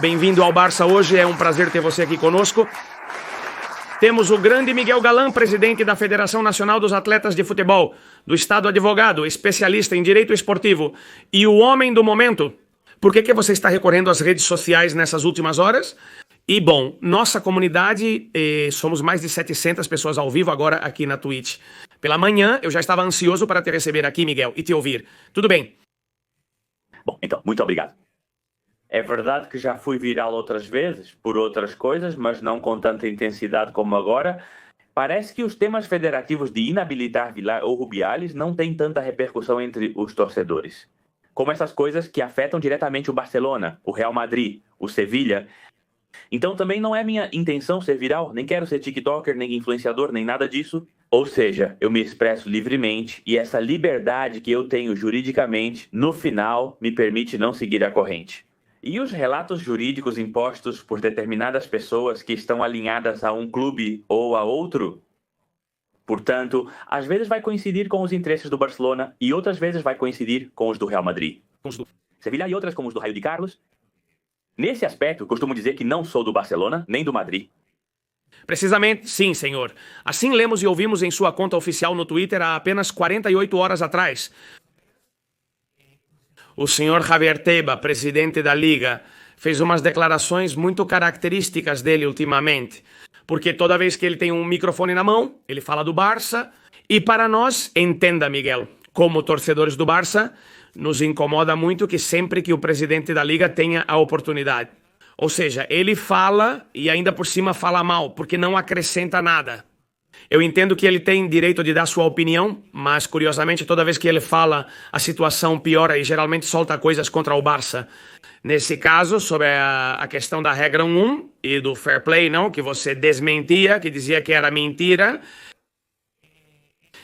Bem-vindo ao Barça hoje, é um prazer ter você aqui conosco. Temos o grande Miguel Galán, presidente da Federação Nacional dos Atletas de Futebol, do Estado advogado, especialista em direito esportivo e o homem do momento. Por que você está recorrendo às redes sociais nessas últimas horas? E, bom, nossa comunidade, somos mais de 700 pessoas ao vivo agora aqui na Twitch. Pela manhã, eu já estava ansioso para te receber aqui, Miguel, e te ouvir. Tudo bem? Bom, então, muito obrigado. É verdade que já fui viral outras vezes, por outras coisas, mas não com tanta intensidade como agora. Parece que os temas federativos de inabilitar Vilar ou Rubiales não têm tanta repercussão entre os torcedores. Como essas coisas que afetam diretamente o Barcelona, o Real Madrid, o Sevilha. Então também não é minha intenção ser viral, nem quero ser tiktoker, nem influenciador, nem nada disso. Ou seja, eu me expresso livremente e essa liberdade que eu tenho juridicamente, no final, me permite não seguir a corrente. E os relatos jurídicos impostos por determinadas pessoas que estão alinhadas a um clube ou a outro? Portanto, às vezes vai coincidir com os interesses do Barcelona e outras vezes vai coincidir com os do Real Madrid. Sevilha e outras como os do Raio de Carlos. Nesse aspecto, costumo dizer que não sou do Barcelona nem do Madrid. Precisamente, sim, senhor. Assim lemos e ouvimos em sua conta oficial no Twitter há apenas 48 horas atrás. O senhor Javier Tebas, presidente da Liga, fez umas declarações muito características dele ultimamente. Porque toda vez que ele tem um microfone na mão, ele fala do Barça. E para nós, entenda, Miguel, como torcedores do Barça, nos incomoda muito que sempre que o presidente da Liga tenha a oportunidade. Ou seja, ele fala e ainda por cima fala mal, porque não acrescenta nada. Eu entendo que ele tem direito de dar sua opinião, mas curiosamente toda vez que ele fala a situação piora e geralmente solta coisas contra o Barça. Nesse caso, sobre a questão da regra 1 e do fair play, não, que você desmentia, que dizia que era mentira.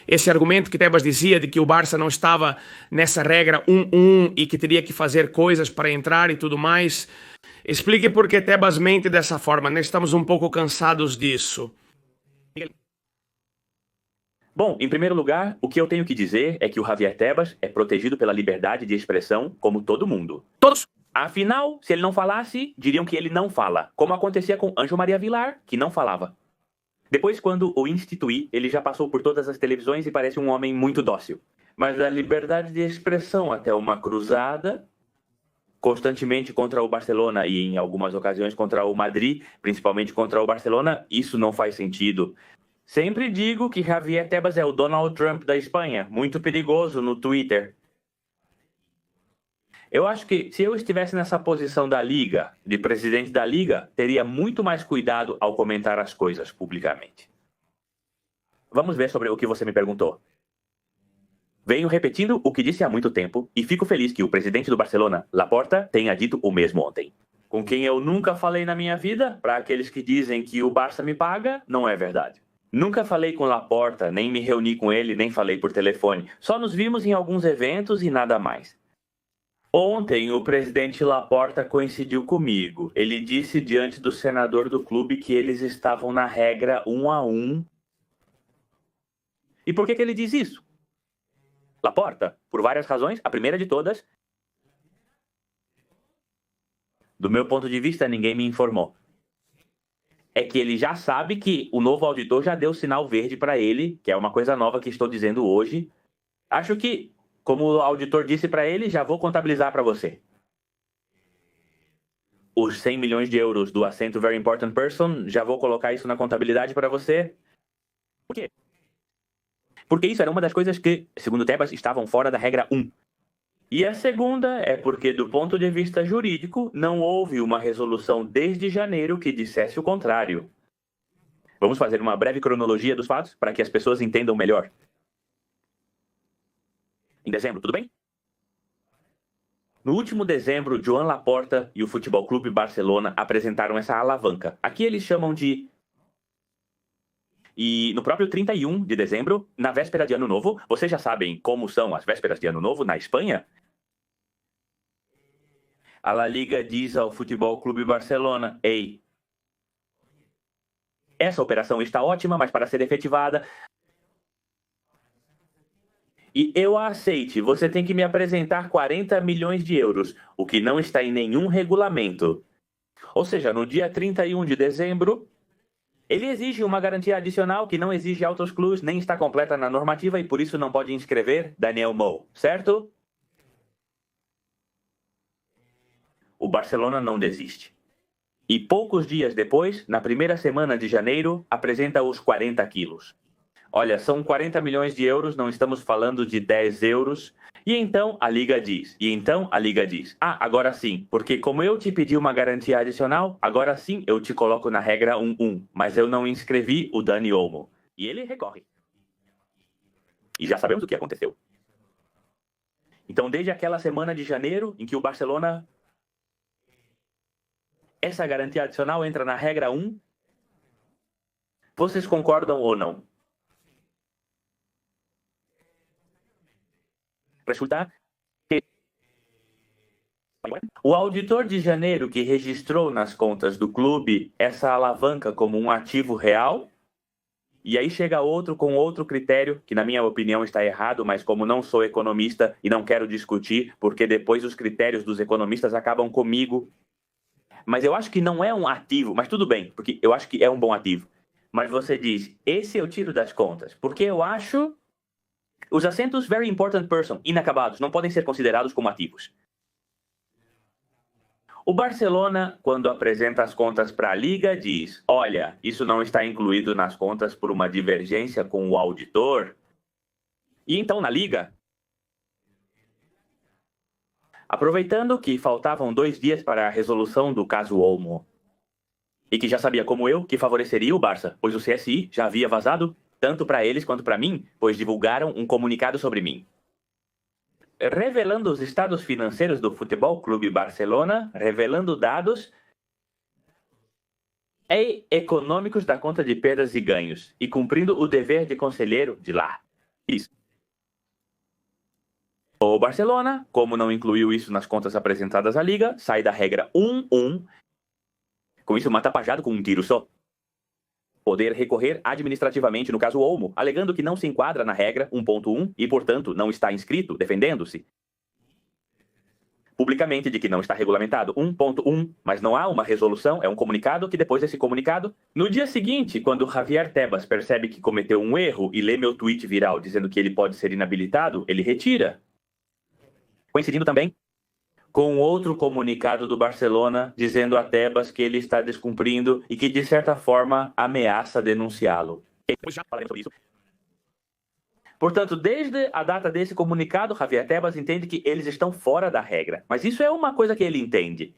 Esse argumento que Tebas dizia de que o Barça não estava nessa regra 1-1 e que teria que fazer coisas para entrar e tudo mais. Explique por que Tebas mente dessa forma. Nós estamos um pouco cansados disso. Bom, em primeiro lugar, o que eu tenho que dizer é que o Javier Tebas é protegido pela liberdade de expressão como todo mundo. Todos. Afinal, se ele não falasse, diriam que ele não fala, como acontecia com Ângelo Maria Vilar, que não falava. Depois, quando o instituí, ele já passou por todas as televisões e parece um homem muito dócil. Mas da liberdade de expressão até uma cruzada, constantemente contra o Barcelona e em algumas ocasiões contra o Madrid, principalmente contra o Barcelona, isso não faz sentido. Sempre digo que Javier Tebas é o Donald Trump da Espanha, muito perigoso no Twitter. Eu acho que se eu estivesse nessa posição da Liga, de presidente da Liga, teria muito mais cuidado ao comentar as coisas publicamente. Vamos ver sobre o que você me perguntou. Venho repetindo o que disse há muito tempo e fico feliz que o presidente do Barcelona, Laporta, tenha dito o mesmo ontem. Com quem eu nunca falei na minha vida, para aqueles que dizem que o Barça me paga, não é verdade. Nunca falei com Laporta, nem me reuni com ele, nem falei por telefone. Só nos vimos em alguns eventos e nada mais. Ontem, o presidente Laporta coincidiu comigo. Ele disse diante do senador do clube que eles estavam na regra 1-1. E por que ele diz isso? Laporta, por várias razões. A primeira de todas, do meu ponto de vista, ninguém me informou. É que ele já sabe que o novo auditor já deu sinal verde para ele, que é uma coisa nova que estou dizendo hoje. Acho que, como o auditor disse para ele, já vou contabilizar para você. Os 100 milhões de euros do assento Very Important Person, já vou colocar isso na contabilidade para você. Por quê? Porque isso era uma das coisas que, segundo Tebas, estavam fora da regra 1. E a segunda é porque, do ponto de vista jurídico, não houve uma resolução desde janeiro que dissesse o contrário. Vamos fazer uma breve cronologia dos fatos para que as pessoas entendam melhor. Em dezembro, tudo bem? No último dezembro, Joan Laporta e o Futebol Clube Barcelona apresentaram essa alavanca. Aqui eles chamam de... E no próprio 31 de dezembro, na véspera de Ano Novo, vocês já sabem como são as vésperas de Ano Novo na Espanha? A La Liga diz ao Futebol Clube Barcelona: ei, essa operação está ótima, mas para ser efetivada, e eu a aceite, você tem que me apresentar 40 milhões de euros, o que não está em nenhum regulamento. Ou seja, no dia 31 de dezembro, ele exige uma garantia adicional que não exige auto-exclus, nem está completa na normativa e por isso não pode inscrever Daniel Mo, certo? O Barcelona não desiste. E poucos dias depois, na primeira semana de janeiro, apresenta os 40 quilos. Olha, são 40 milhões de euros, não estamos falando de 10 euros. E então a Liga diz, agora sim, porque como eu te pedi uma garantia adicional, agora sim eu te coloco na regra 1-1, mas eu não inscrevi o Dani Olmo. E ele recorre. E já sabemos o que aconteceu. Então, desde aquela semana de janeiro, em que o Barcelona... essa garantia adicional entra na regra 1, vocês concordam ou não? Resulta que o auditor de janeiro que registrou nas contas do clube essa alavanca como um ativo real, e aí chega outro com outro critério, que na minha opinião está errado, mas como não sou economista e não quero discutir, porque depois os critérios dos economistas acabam comigo. Mas eu acho que não é um ativo, mas tudo bem, porque eu acho que é um bom ativo. Mas você diz, esse eu tiro das contas, porque eu acho... os assentos very important person, inacabados, não podem ser considerados como ativos. O Barcelona, quando apresenta as contas para a Liga, diz, olha, isso não está incluído nas contas por uma divergência com o auditor. E então na Liga, aproveitando que faltavam 2 dias para a resolução do caso Olmo, e que já sabia como eu que favoreceria o Barça, pois o CSI já havia vazado tanto para eles quanto para mim, pois divulgaram um comunicado sobre mim. Revelando os estados financeiros do Futebol Clube Barcelona, revelando dados econômicos da conta de perdas e ganhos, e cumprindo o dever de conselheiro de lá. Isso. O Barcelona, como não incluiu isso nas contas apresentadas à Liga, sai da regra 1-1, com isso mata Pajado com um tiro só. Poder recorrer administrativamente no caso Olmo, alegando que não se enquadra na regra 1.1 e, portanto, não está inscrito, defendendo-se publicamente de que não está regulamentado 1.1, mas não há uma resolução, é um comunicado que depois desse comunicado, no dia seguinte, quando Javier Tebas percebe que cometeu um erro e lê meu tweet viral dizendo que ele pode ser inabilitado, ele retira. Coincidindo também com outro comunicado do Barcelona dizendo a Tebas que ele está descumprindo e que, de certa forma, ameaça denunciá-lo. Já falaremos sobre isso. Portanto, desde a data desse comunicado, Javier Tebas entende que eles estão fora da regra. Mas isso é uma coisa que ele entende.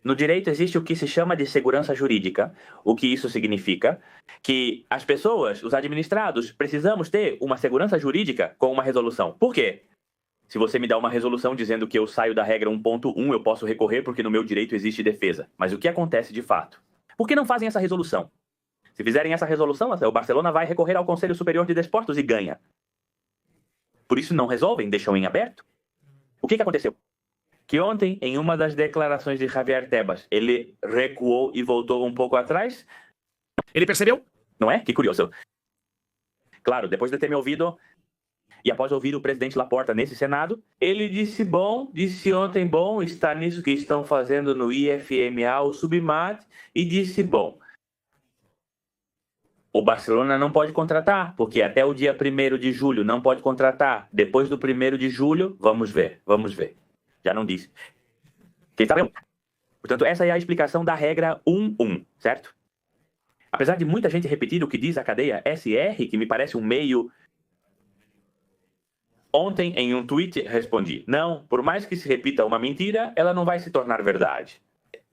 No direito existe o que se chama de segurança jurídica. O que isso significa? Que as pessoas, os administrados, precisamos ter uma segurança jurídica com uma resolução. Por quê? Se você me dá uma resolução dizendo que eu saio da regra 1.1, eu posso recorrer porque no meu direito existe defesa. Mas o que acontece de fato? Por que não fazem essa resolução? Se fizerem essa resolução, o Barcelona vai recorrer ao Conselho Superior de Desportos e ganha. Por isso não resolvem, deixam em aberto. O que aconteceu? Que ontem, em uma das declarações de Javier Tebas, ele recuou e voltou um pouco atrás. Ele percebeu? Não é? Que curioso. Claro, depois de ter me ouvido... e após ouvir o presidente Laporta nesse Senado, ele disse ontem, está nisso que estão fazendo no IFMA, o Submat, e disse, o Barcelona não pode contratar, porque até o dia 1º de julho não pode contratar. Depois do 1º de julho, vamos ver. Já não disse. Quem sabe? Portanto, essa é a explicação da regra 1.1, certo? Apesar de muita gente repetir o que diz a cadeia SR, que me parece um meio... Ontem, em um tweet, respondi, não, por mais que se repita uma mentira, ela não vai se tornar verdade.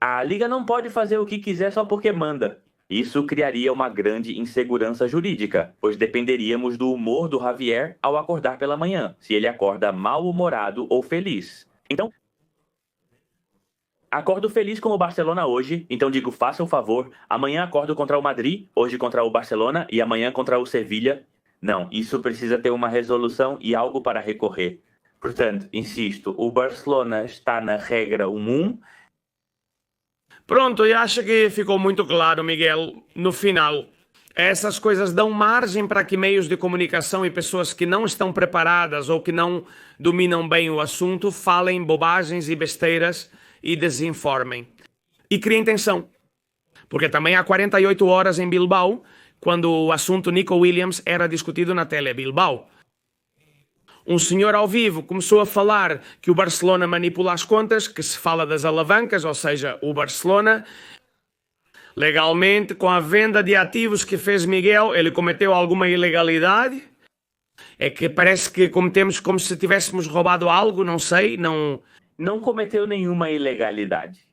A Liga não pode fazer o que quiser só porque manda. Isso criaria uma grande insegurança jurídica, pois dependeríamos do humor do Javier ao acordar pela manhã, se ele acorda mal-humorado ou feliz. Então, acordo feliz com o Barcelona hoje, então digo, faça o favor, amanhã acordo contra o Madrid, hoje contra o Barcelona e amanhã contra o Sevilha. Não, isso precisa ter uma resolução e algo para recorrer. Portanto, insisto, o Barcelona está na regra 1.1. Pronto, e acho que ficou muito claro, Miguel, no final. Essas coisas dão margem para que meios de comunicação e pessoas que não estão preparadas ou que não dominam bem o assunto falem bobagens e besteiras e desinformem. E criem tensão. Porque também há 48 horas em Bilbao, quando o assunto Nico Williams era discutido na tele Bilbao. Um senhor ao vivo começou a falar que o Barcelona manipula as contas, que se fala das alavancas, ou seja, o Barcelona, legalmente, com a venda de ativos que fez Miguel, ele cometeu alguma ilegalidade. É que parece que cometemos como se tivéssemos roubado algo, não sei, não... Não cometeu nenhuma ilegalidade.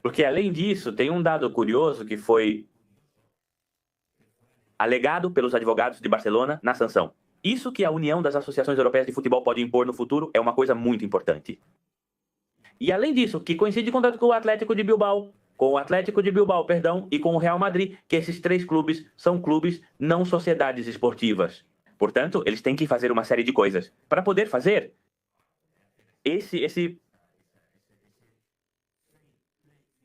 Porque, além disso, tem um dado curioso que foi alegado pelos advogados de Barcelona na sanção. Isso que a União das Associações Europeias de Futebol pode impor no futuro é uma coisa muito importante. E, além disso, que coincide com o Atlético de Bilbao, e com o Real Madrid, que esses três clubes são clubes, não sociedades esportivas. Portanto, eles têm que fazer uma série de coisas para poder fazer esse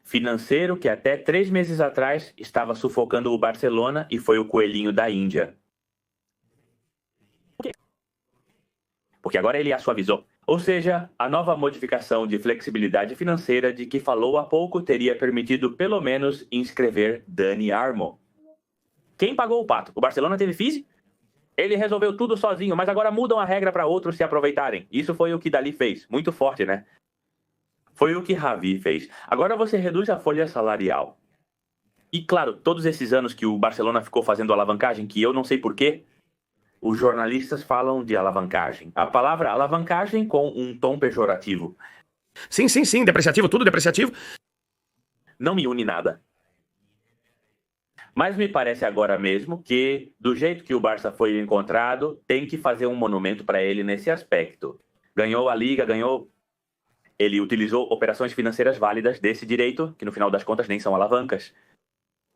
financeiro que até 3 meses atrás estava sufocando o Barcelona e foi o coelhinho da Índia. Porque agora ele a suavizou. Ou seja, a nova modificação de flexibilidade financeira de que falou há pouco teria permitido pelo menos inscrever Dani Olmo. Quem pagou o pato? O Barcelona teve FIS? Ele resolveu tudo sozinho, mas agora mudam a regra para outros se aproveitarem. Isso foi o que Dali fez. Muito forte, né? Foi o que Javi fez. Agora você reduz a folha salarial. E claro, todos esses anos que o Barcelona ficou fazendo alavancagem, que eu não sei porquê, os jornalistas falam de alavancagem. A palavra alavancagem com um tom pejorativo. Sim, depreciativo, tudo depreciativo. Não me une nada. Mas me parece agora mesmo que, do jeito que o Barça foi encontrado, tem que fazer um monumento para ele nesse aspecto. Ganhou a Liga, Ele utilizou operações financeiras válidas desse direito, que no final das contas nem são alavancas.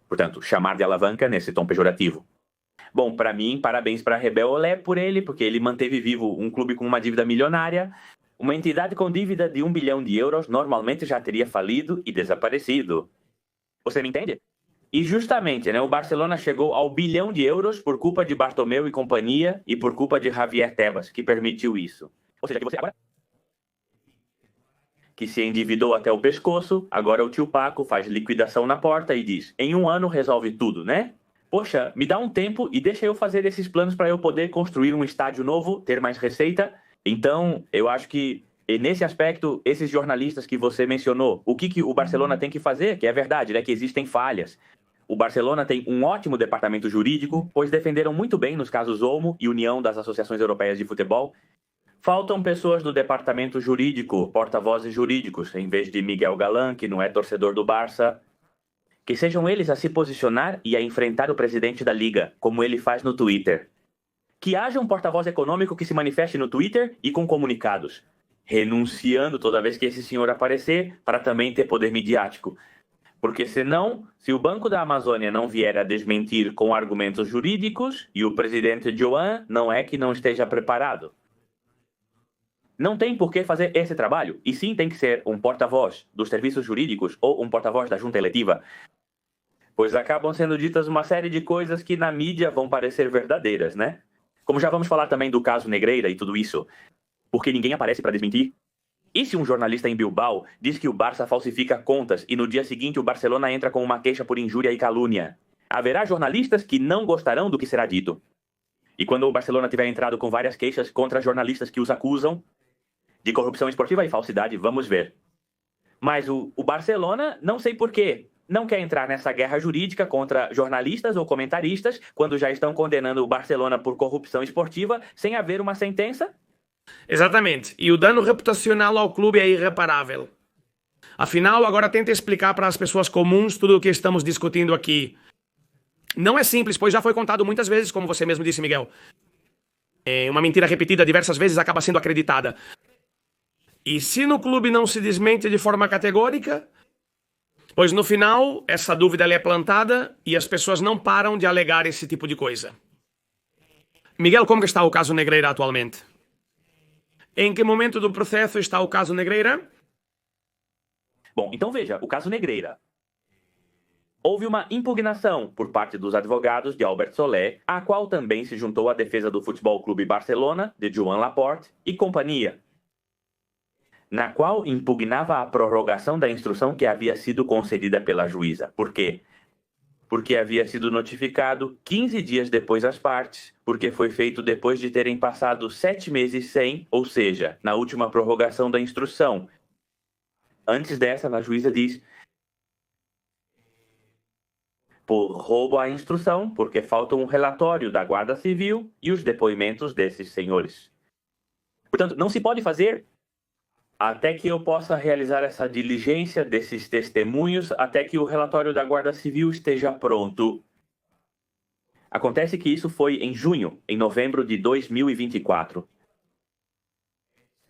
Portanto, chamar de alavanca nesse tom pejorativo. Bom, para mim, parabéns para Rebel Olé por ele, porque ele manteve vivo um clube com uma dívida milionária. Uma entidade com dívida de 1 bilhão de euros normalmente já teria falido e desaparecido. Você me entende? E justamente, né, o Barcelona chegou ao 1 bilhão de euros por culpa de Bartomeu e companhia e por culpa de Javier Tebas, que permitiu isso. Ou seja, que você agora que se endividou até o pescoço, agora o tio Paco faz liquidação na porta e diz, em 1 ano resolve tudo, né? Poxa, me dá um tempo e deixa eu fazer esses planos para eu poder construir um estádio novo, ter mais receita. Então, eu acho que, nesse aspecto, esses jornalistas que você mencionou, o que o Barcelona tem que fazer, que é verdade, né, que existem falhas. O Barcelona tem um ótimo departamento jurídico, pois defenderam muito bem nos casos Olmo e União das Associações Europeias de Futebol. Faltam pessoas do departamento jurídico, porta-vozes jurídicos, em vez de Miguel Galán, que não é torcedor do Barça. Que sejam eles a se posicionar e a enfrentar o presidente da Liga, como ele faz no Twitter. Que haja um porta-voz econômico que se manifeste no Twitter e com comunicados, renunciando toda vez que esse senhor aparecer, para também ter poder midiático. Porque senão, se o Banco da Amazônia não vier a desmentir com argumentos jurídicos, e o presidente Joan não é que não esteja preparado. Não tem por que fazer esse trabalho, e sim tem que ser um porta-voz dos serviços jurídicos ou um porta-voz da junta eletiva. Pois acabam sendo ditas uma série de coisas que na mídia vão parecer verdadeiras, né? Como já vamos falar também do caso Negreira e tudo isso, porque ninguém aparece para desmentir. E se um jornalista em Bilbao diz que o Barça falsifica contas e no dia seguinte o Barcelona entra com uma queixa por injúria e calúnia? Haverá jornalistas que não gostarão do que será dito. E quando o Barcelona tiver entrado com várias queixas contra jornalistas que os acusam de corrupção esportiva e falsidade, vamos ver. Mas o Barcelona, não sei porquê, não quer entrar nessa guerra jurídica contra jornalistas ou comentaristas quando já estão condenando o Barcelona por corrupção esportiva sem haver uma sentença? Exatamente. E o dano reputacional ao clube é irreparável. Afinal, agora tenta explicar para as pessoas comuns tudo o que estamos discutindo aqui. Não é simples, pois já foi contado muitas vezes, como você mesmo disse, Miguel. Uma mentira repetida diversas vezes acaba sendo acreditada. E se no clube não se desmente de forma categórica, pois no final essa dúvida é plantada e as pessoas não param de alegar esse tipo de coisa. Miguel, como está o caso Negreira atualmente? Em que momento do processo está o caso Negreira? Bom, então veja, o caso Negreira. Houve uma impugnação por parte dos advogados de Albert Solé, a qual também se juntou a defesa do Futebol Clube Barcelona, de Joan Laporte e companhia. na qual impugnava a prorrogação da instrução que havia sido concedida pela juíza. Por quê? Porque havia sido notificado 15 dias depois às partes, porque foi feito depois de terem passado 7 meses sem, ou seja, na última prorrogação da instrução. Antes dessa, a juíza diz: por roubo à instrução, porque falta um relatório da Guarda Civil e os depoimentos desses senhores. Portanto, não se pode fazer até que eu possa realizar essa diligência desses testemunhos, até que o relatório da Guarda Civil esteja pronto. Acontece que isso foi em junho, em novembro de 2024.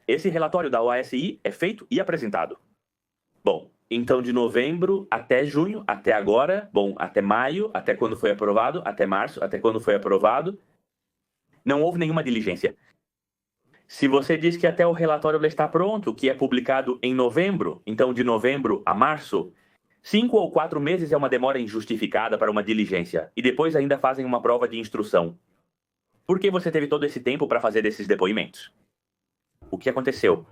Esse relatório da OASI é feito e apresentado. Bom, então de novembro até junho, até agora, até maio, até quando foi aprovado, até março, até quando foi aprovado, não houve nenhuma diligência. Se você diz que até o relatório está pronto, que é publicado em novembro, então de novembro a março, 5 ou 4 meses é uma demora injustificada para uma diligência, e depois ainda fazem uma prova de instrução. Por que você teve todo esse tempo para fazer esses depoimentos? O que aconteceu?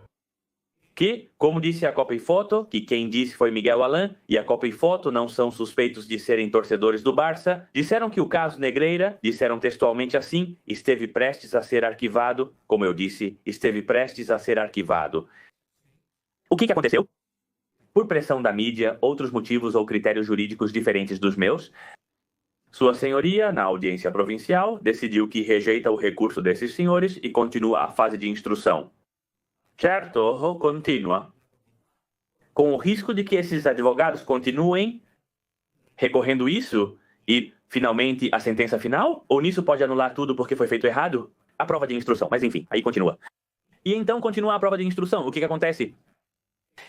Que, como disse a Copa e Foto, que quem disse foi Miguel Alan, e a Copa e Foto não são suspeitos de serem torcedores do Barça, disseram que o caso Negreira, disseram textualmente assim, esteve prestes a ser arquivado, como eu disse, esteve prestes a ser arquivado. O que aconteceu? Por pressão da mídia, outros motivos ou critérios jurídicos diferentes dos meus, Sua Senhoria, na audiência provincial, decidiu que rejeita o recurso desses senhores e continua a fase de instrução. Certo, continua. Com o risco de que esses advogados continuem recorrendo isso e, finalmente, a sentença final? Ou nisso pode anular tudo porque foi feito errado? A prova de instrução, mas enfim, aí continua. E então continua a prova de instrução. O que acontece?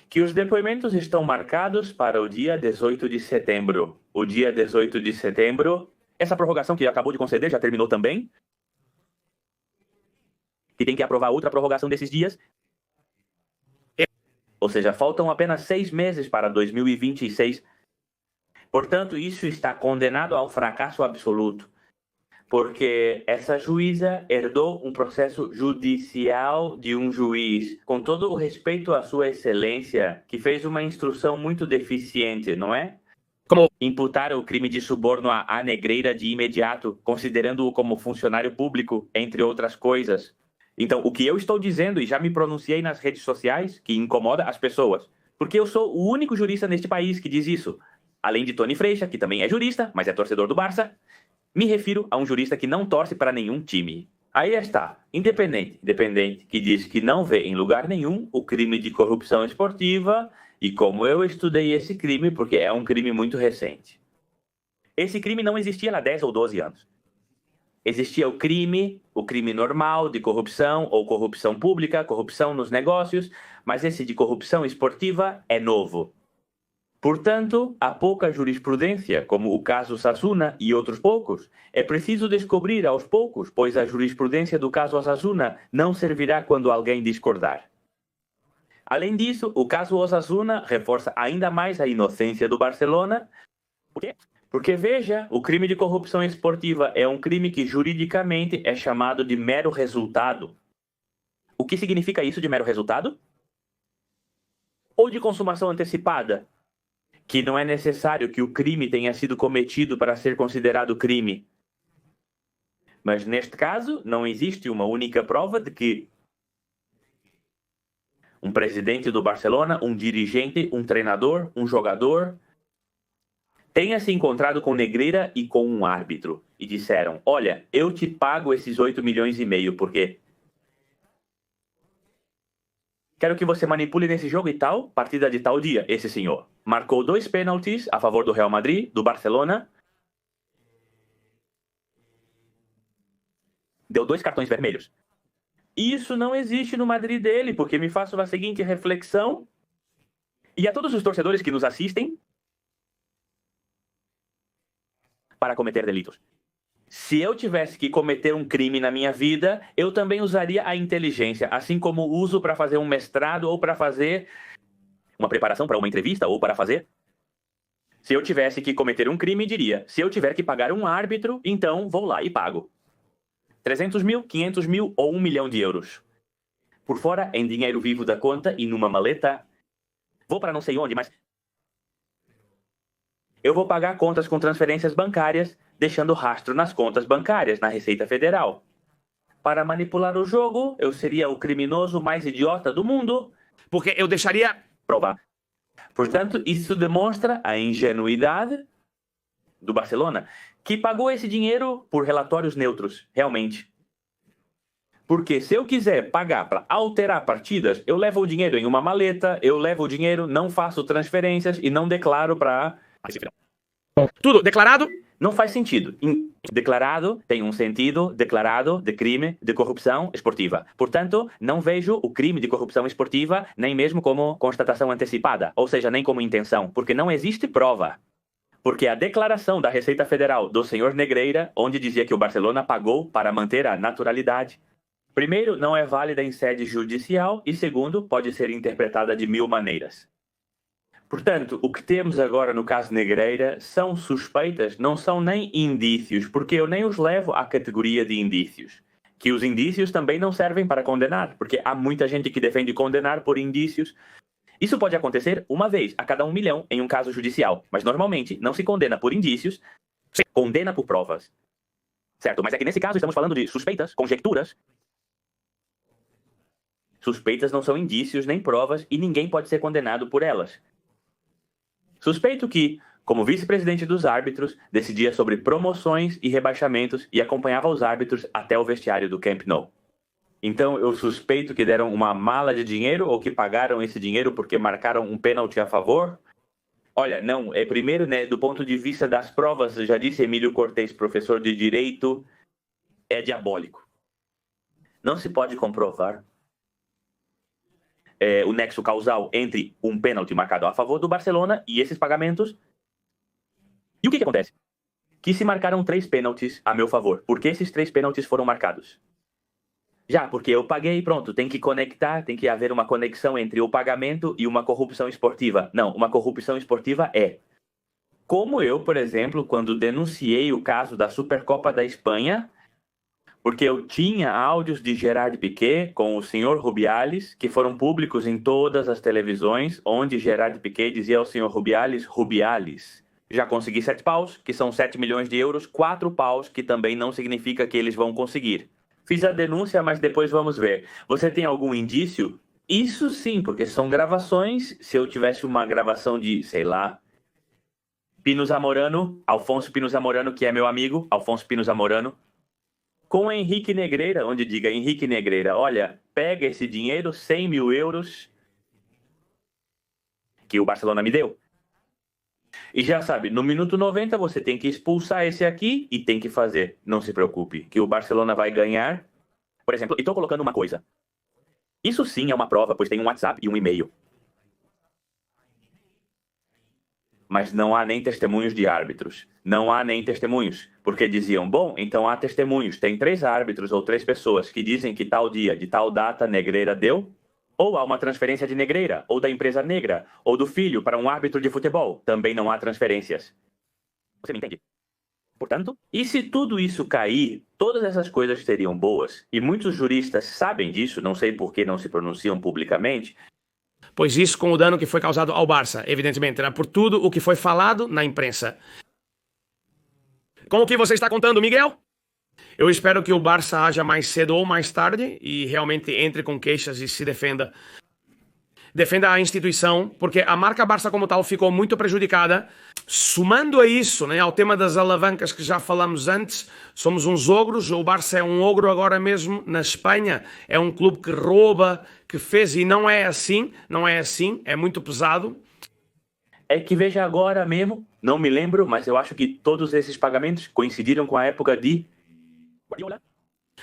Que os depoimentos estão marcados para o dia 18 de setembro. O dia 18 de setembro, essa prorrogação que acabou de conceder já terminou também. E tem que aprovar outra prorrogação desses dias. Ou seja, faltam apenas 6 meses para 2026. Portanto, isso está condenado ao fracasso absoluto. Porque essa juíza herdou um processo judicial de um juiz, com todo o respeito à sua excelência, que fez uma instrução muito deficiente, não é? Como Imputar o crime de suborno à Negreira de imediato, considerando-o como funcionário público, entre outras coisas. Então, o que eu estou dizendo, e já me pronunciei nas redes sociais, que incomoda as pessoas, porque eu sou o único jurista neste país que diz isso. Além de Tony Freixa, que também é jurista, mas é torcedor do Barça, me refiro a um jurista que não torce para nenhum time. Aí está, independente, que diz que não vê em lugar nenhum o crime de corrupção esportiva, e como eu estudei esse crime, porque é um crime muito recente. Esse crime não existia há 10 ou 12 anos. Existia o crime normal de corrupção ou corrupção pública, corrupção nos negócios, mas esse de corrupção esportiva é novo. Portanto, há pouca jurisprudência, como o caso Osasuna e outros poucos. É preciso descobrir aos poucos, pois a jurisprudência do caso Osasuna não servirá quando alguém discordar. Além disso, o caso Osasuna reforça ainda mais a inocência do Barcelona. Por quê? Porque, veja, o crime de corrupção esportiva é um crime que juridicamente é chamado de mero resultado. O que significa isso de mero resultado? Ou de consumação antecipada, que não é necessário que o crime tenha sido cometido para ser considerado crime. Mas, neste caso, não existe uma única prova de que um presidente do Barcelona, um dirigente, um treinador, um jogador tenha se encontrado com Negreira e com um árbitro e disseram: olha, eu te pago esses 8,5 milhões porque quero que você manipule nesse jogo e tal, partida de tal dia. Esse senhor marcou 2 pênaltis a favor do Real Madrid, do Barcelona, deu 2 cartões vermelhos. Isso não existe no Madrid dele, porque me faço a seguinte reflexão, e a todos os torcedores que nos assistem, para cometer delitos. Se eu tivesse que cometer um crime na minha vida, eu também usaria a inteligência, assim como uso para fazer um mestrado ou para fazer uma preparação para uma entrevista ou para fazer. Se eu tivesse que cometer um crime, diria: se eu tiver que pagar um árbitro, então vou lá e pago 300 mil, 500 mil ou 1 milhão de euros. por fora, em dinheiro vivo da conta e numa maleta. Vou para não sei onde, mas eu vou pagar contas com transferências bancárias, deixando rastro nas contas bancárias, na Receita Federal. Para manipular o jogo, eu seria o criminoso mais idiota do mundo. Porque eu deixaria... Prova. Portanto, isso demonstra a ingenuidade do Barcelona, que pagou esse dinheiro por relatórios neutros, realmente. Porque se eu quiser pagar para alterar partidas, eu levo o dinheiro em uma maleta, eu levo o dinheiro, não faço transferências e não declaro para... Tudo declarado? Não faz sentido. Declarado tem um sentido declarado de crime de corrupção esportiva. Portanto, não vejo o crime de corrupção esportiva nem mesmo como constatação antecipada, ou seja, nem como intenção, porque não existe prova. Porque a declaração da Receita Federal do senhor Negreira, onde dizia que o Barcelona pagou para manter a naturalidade, primeiro, não é válida em sede judicial e, segundo, pode ser interpretada de 1000 maneiras. Portanto, o que temos agora no caso Negreira são suspeitas, não são nem indícios, porque eu nem os levo à categoria de indícios. Que os indícios também não servem para condenar, porque há muita gente que defende condenar por indícios. Isso pode acontecer uma vez a cada 1 milhão em um caso judicial, mas normalmente não se condena por indícios, se condena por provas. Certo? Mas é que nesse caso estamos falando de suspeitas, conjecturas. Suspeitas não são indícios nem provas e ninguém pode ser condenado por elas. Suspeito que, como vice-presidente dos árbitros, decidia sobre promoções e rebaixamentos e acompanhava os árbitros até o vestiário do Camp Nou. Então eu suspeito que deram uma mala de dinheiro ou que pagaram esse dinheiro porque marcaram um pênalti a favor. Olha, não, primeiro, né, do ponto de vista das provas, já disse Emílio Cortez, professor de Direito, é diabólico. Não se pode comprovar o nexo causal entre um pênalti marcado a favor do Barcelona e esses pagamentos. E o que acontece? Que se marcaram 3 pênaltis a meu favor. Por que esses 3 pênaltis foram marcados? Já, porque eu paguei, pronto, tem que conectar, tem que haver uma conexão entre o pagamento e uma corrupção esportiva. Não, uma corrupção esportiva é como eu, por exemplo, quando denunciei o caso da Supercopa da Espanha, porque eu tinha áudios de Gerard Piqué com o senhor Rubiales, que foram públicos em todas as televisões, onde Gerard Piqué dizia ao senhor Rubiales, Rubiales, já consegui 7 paus, que são 7 milhões de euros, 4 paus, que também não significa que eles vão conseguir. Fiz a denúncia, mas depois vamos ver. Você tem algum indício? Isso sim, porque são gravações. Se eu tivesse uma gravação de, sei lá, Pino Zamorano, Alfonso Pino Zamorano, que é meu amigo, Alfonso Pino Zamorano, com Henrique Negreira, onde diga, Henrique Negreira, olha, pega esse dinheiro, 100 mil euros, que o Barcelona me deu. E já sabe, no minuto 90 você tem que expulsar esse aqui e tem que fazer. Não se preocupe, que o Barcelona vai ganhar. Por exemplo, e estou colocando uma coisa. Isso sim é uma prova, pois tem um WhatsApp e um e-mail. Mas não há nem testemunhos de árbitros. Não há nem testemunhos. Porque diziam, bom, então há testemunhos. Tem 3 árbitros ou 3 pessoas que dizem que tal dia, de tal data, Negreira deu. Ou há uma transferência de Negreira, ou da empresa negra, ou do filho para um árbitro de futebol. Também não há transferências. Você me entende? Portanto, e se tudo isso cair, todas essas coisas seriam boas. E muitos juristas sabem disso, não sei por que não se pronunciam publicamente. Pois isso com o dano que foi causado ao Barça, evidentemente, era por tudo o que foi falado na imprensa. Com o que você está contando, Miguel? Eu espero que o Barça haja mais cedo ou mais tarde e realmente entre com queixas e se defenda. Defenda a instituição, porque a marca Barça como tal ficou muito prejudicada. Somando a isso, né, ao tema das alavancas que já falamos antes, somos uns ogros. O Barça é um ogro agora mesmo na Espanha. É um clube que rouba, que fez, e não é assim, é muito pesado. É que veja agora mesmo, não me lembro, mas eu acho que todos esses pagamentos coincidiram com a época de Guardiola.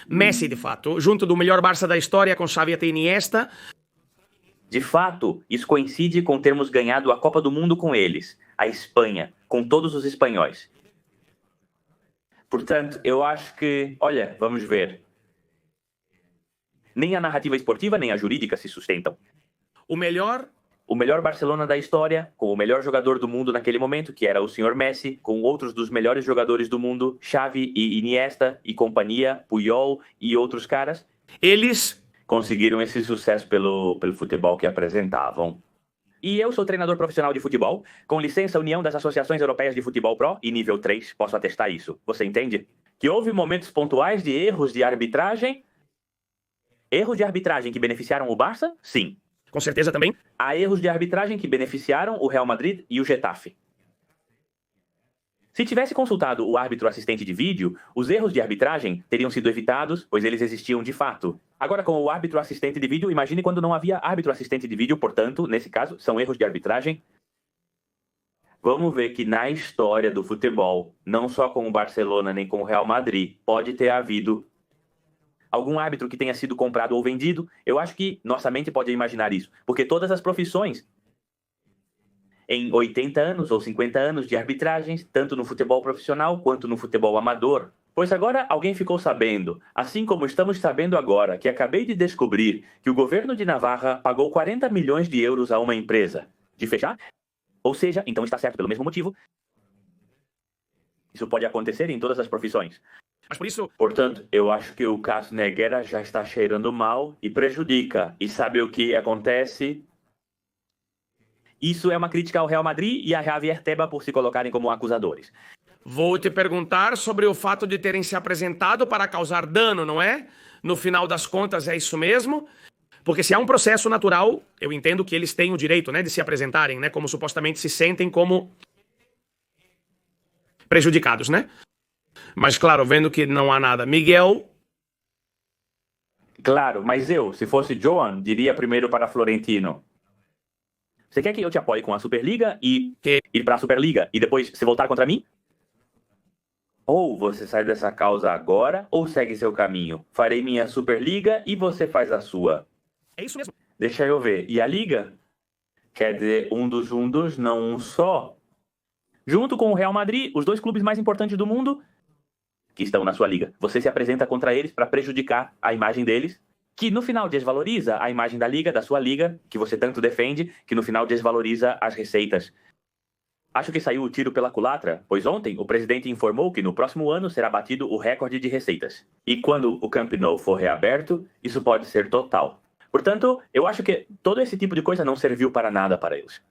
Messi, de fato, junto do melhor Barça da história com Xavi e Iniesta. De fato, isso coincide com termos ganhado a Copa do Mundo com eles, a Espanha, com todos os espanhóis. Portanto, eu acho que, olha, vamos ver. Nem a narrativa esportiva nem a jurídica se sustentam. O melhor Barcelona da história, com o melhor jogador do mundo naquele momento, que era o senhor Messi, com outros dos melhores jogadores do mundo, Xavi e Iniesta e companhia, Puyol e outros caras. Eles conseguiram esse sucesso pelo futebol que apresentavam. E eu sou treinador profissional de futebol, com licença União das Associações Europeias de Futebol Pro e nível 3, posso atestar isso. Você entende? Que houve momentos pontuais de erros de arbitragem. Erros de arbitragem que beneficiaram o Barça? Sim. Com certeza também. Há erros de arbitragem que beneficiaram o Real Madrid e o Getafe. Se tivesse consultado o árbitro assistente de vídeo, os erros de arbitragem teriam sido evitados, pois eles existiam de fato. Agora, com o árbitro assistente de vídeo, imagine quando não havia árbitro assistente de vídeo, portanto, nesse caso, são erros de arbitragem. Vamos ver que na história do futebol, não só com o Barcelona nem com o Real Madrid, pode ter havido algum árbitro que tenha sido comprado ou vendido. Eu acho que nossa mente pode imaginar isso, porque todas as profissões, em 80 anos ou 50 anos de arbitragens, tanto no futebol profissional quanto no futebol amador. Pois agora alguém ficou sabendo, assim como estamos sabendo agora, que acabei de descobrir que o governo de Navarra pagou 40 milhões de euros a uma empresa. De fechar? Ou seja, então está certo pelo mesmo motivo. Isso pode acontecer em todas as profissões. Mas por isso... Portanto, eu acho que o caso Negreira já está cheirando mal e prejudica. E sabe o que acontece? Isso é uma crítica ao Real Madrid e a Javier Tebas por se colocarem como acusadores. Vou te perguntar sobre o fato de terem se apresentado para causar dano, não é? No final das contas, é isso mesmo? Porque se há um processo natural, eu entendo que eles têm o direito, né, de se apresentarem, né, como supostamente se sentem como prejudicados, né? Mas claro, vendo que não há nada. Miguel... Claro, mas eu, se fosse Joan, diria primeiro para Florentino: você quer que eu te apoie com a Superliga e ir para a Superliga e depois se voltar contra mim? Ou você sai dessa causa agora ou segue seu caminho. Farei minha Superliga e você faz a sua. É isso mesmo. Deixa eu ver. E a Liga? Quer dizer, um dos juntos, não um só. Junto com o Real Madrid, os dois clubes mais importantes do mundo que estão na sua liga. Você se apresenta contra eles para prejudicar a imagem deles, que no final desvaloriza a imagem da liga, da sua liga, que você tanto defende, que no final desvaloriza as receitas. Acho que saiu o tiro pela culatra, pois ontem o presidente informou que no próximo ano será batido o recorde de receitas. E quando o Camp Nou for reaberto, isso pode ser total. Portanto, eu acho que todo esse tipo de coisa não serviu para nada para eles.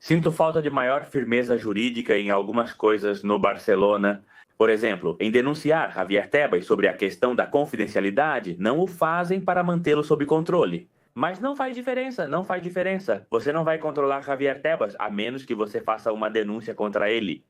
Sinto falta de maior firmeza jurídica em algumas coisas no Barcelona. Por exemplo, em denunciar Javier Tebas sobre a questão da confidencialidade, não o fazem para mantê-lo sob controle. Mas não faz diferença, não faz diferença. Você não vai controlar Javier Tebas, a menos que você faça uma denúncia contra ele.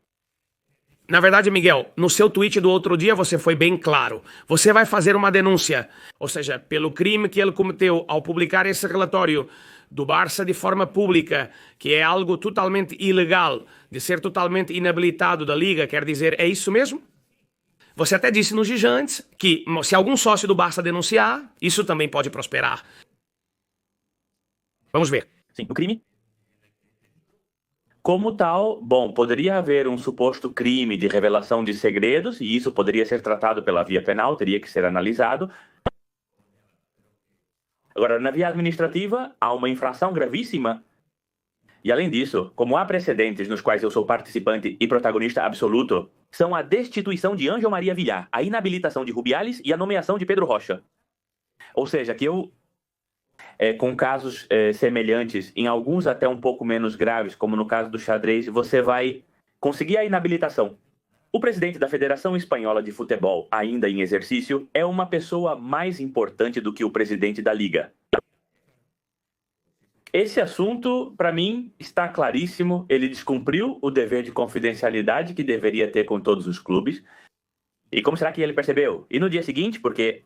Na verdade, Miguel, no seu tweet do outro dia você foi bem claro. Você vai fazer uma denúncia, ou seja, pelo crime que ele cometeu ao publicar esse relatório do Barça de forma pública, que é algo totalmente ilegal, de ser totalmente inabilitado da Liga, quer dizer, é isso mesmo? Você até disse nos Gigantes que se algum sócio do Barça denunciar, isso também pode prosperar. Vamos ver. Sim, o crime. Como tal, bom, poderia haver um suposto crime de revelação de segredos, e isso poderia ser tratado pela via penal, teria que ser analisado. Agora, na via administrativa, há uma infração gravíssima. E além disso, como há precedentes nos quais eu sou participante e protagonista absoluto, são a destituição de Ângelo Maria Villar, a inabilitação de Rubiales e a nomeação de Pedro Rocha. Ou seja, que eu, com casos semelhantes, em alguns até um pouco menos graves, como no caso do xadrez, você vai conseguir a inabilitação. O presidente da Federação Espanhola de Futebol, ainda em exercício, é uma pessoa mais importante do que o presidente da Liga. Esse assunto, para mim, está claríssimo. Ele descumpriu o dever de confidencialidade que deveria ter com todos os clubes. E como será que ele percebeu? E no dia seguinte, porque